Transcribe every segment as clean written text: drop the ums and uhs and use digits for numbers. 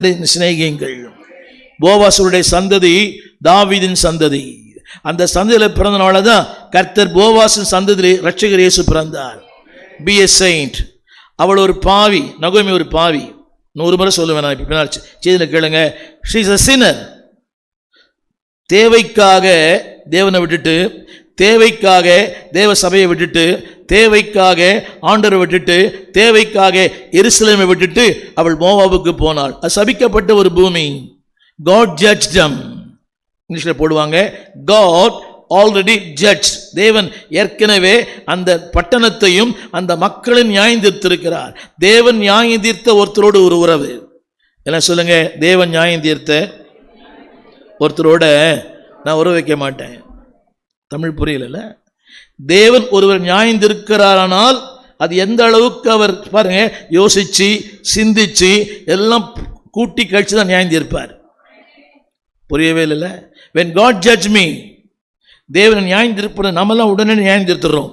சிநேகியுங்கள். போவாசுடைய சந்ததி தாவீதின் சந்ததி. அந்த சந்ததியில் பிறந்தனால தான் கர்த்தர் போவாசின் சந்ததியிலே இரட்சகர் இயேசு பிறந்தார். பி எ செயின்ட். அவள் ஒரு பாவி, நகோமி ஒரு பாவி. 100 முறை சொல்லுவேன் நான். இப்போ செய்தியில் கேளுங்க. She is a sinner. தேவைக்காக தேவனை விட்டுட்டு, தேவைக்காக தேவ சபையை விட்டுட்டு, தேவைக்காக ஆண்டரை விட்டுட்டு, தேவைக்காக எருசலேமை விட்டுட்டு அவள் மோவாபுக்கு போனாள். அது சபிக்கப்பட்ட ஒரு பூமி. God judged them. இங்கிலீஷில் போடுவாங்க, God already judged. தேவன் ஏற்கனவே அந்த பட்டணத்தையும் அந்த மக்களின் நியாயம் தீர்த்திருக்கிறார். தேவன் நியாயம் தீர்த்த ஒருத்தரோடு ஒரு உறவு. என்ன சொல்லுங்க? தேவன் நியாயம் தீர்த்த ஒருத்தரோட நான் உறவு வைக்க மாட்டேன். தமிழ் புரியல. தேவன் ஒருவர் நியாயம் தீர்க்கிறாரானால் அது எந்த அளவுக்கு அவர் பாருங்க யோசிச்சு சிந்திச்சு எல்லாம் கூட்டி கழிச்சு தான் நியாயம் தீர்ப்பார். புரியவே இல்லை. when God judge me, தேவன் நியாயம் தீர்ப்பதை நம்மெல்லாம் உடனே நியாயம் தீர்த்துறோம்.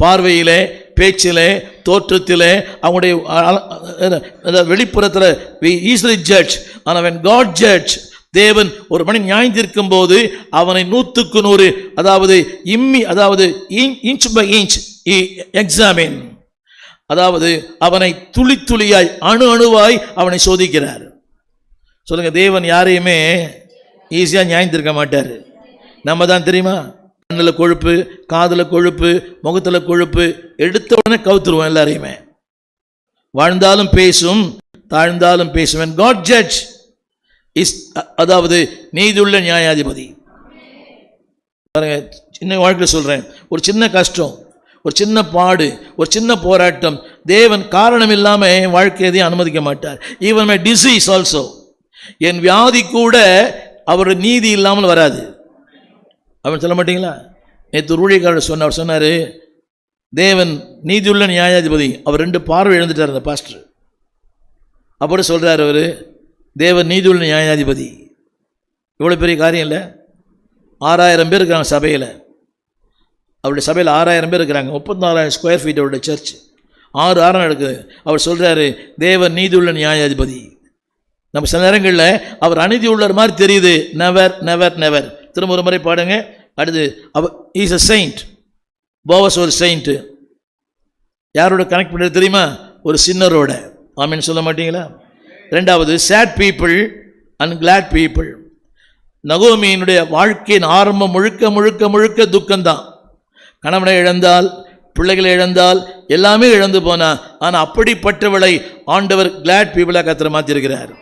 பார்வையிலே, பேச்சிலே, தோற்றத்திலே, அவங்களுடைய வெளிப்புறத்தில் we easily judge. ஆனால் when God judge, தேவன் ஒரு மனிதன் நியாயம் தீர்க்கும் போது அவனை 100க்கு 100, அதாவது அதாவது இன்ச் பை இன்ச் எக்ஸாமின், அதாவது அவனை துளி துளியாய் அணு அணுவாய் அவனை சோதிக்கிறார். சொல்லுங்க, தேவன் யாரையுமே ஈஸியாக நியாயம் தீர்க்க மாட்டார். நம்ம தான் தெரியுமா, கண்ணில் கொழுப்பு, காதில் கொழுப்பு, முகத்தில் கொழுப்பு, எடுத்த உடனே கவுத்துருவோம் எல்லாரையுமே. வாழ்ந்தாலும் பேசும், தாழ்ந்தாலும் பேசுவேன். God judge இஸ், அதாவது நீதியுள்ள நியாயாதிபதி. பாருங்க, சின்ன வாழ்க்கையில் சொல்கிறேன், ஒரு சின்ன கஷ்டம், ஒரு சின்ன பாடு, ஒரு சின்ன போராட்டம், தேவன் காரணம் இல்லாமல் என் வாழ்க்கை எதையும் அனுமதிக்க மாட்டார். ஈவன் மை டிசீஸ் ஆல்சோ, என் வியாதி கூட அவருடைய நீதி இல்லாமல் வராது. அவன் சொல்ல மாட்டீங்களா? நேற்று ஊழியக்காரர் சொன்னார், சொன்னார் தேவன் நீதியுள்ள நியாயாதிபதி. அவர் 2 பார்வை எழுந்துட்டார் அந்த பாஸ்டர். அப்படி சொல்கிறார் அவர், தேவன் நீதியுள்ள நியாயாதிபதி. இவ்வளோ பெரிய காரியம் இல்லை. 6000 பேர் இருக்கிறாங்க சபையில். அவருடைய சபையில் 6000 பேர் இருக்கிறாங்க. 34,000 ஸ்கொயர் ஃபீட் அவருடைய சர்ச். 6 ஆரம் நடக்குது. அவர் சொல்கிறாரு, தேவன் நீதியுள்ள நியாயாதிபதி. நம்ம சில நேரங்களில் அவர் அநீதி உள்ளர் மாதிரி தெரியுது. Never never never. திரும்ப ஒரு முறை பாடுங்க. அடுத்து, அவர் இஸ் அ செயின்ட். போவஸ் ஒரு செயின்ட்டு. யாரோட கனெக்ட் பண்ணுறது தெரியுமா? ஒரு சின்னரோட. ஆமீன் சொல்ல மாட்டீங்களா? 2வது, sad people and glad people. நகோமியினுடைய வாழ்க்கையின் ஆரம்பம் முழுக்க முழுக்க முழுக்க துக்கம்தான். கணவனை இழந்தால், பிள்ளைகளை இழந்தால், எல்லாமே இழந்து போனா. ஆனால் அப்படிப்பட்டவளை ஆண்டவர் கிளாட் பீப்புளாக கர்த்தர் மாற்றிருக்கிறார்.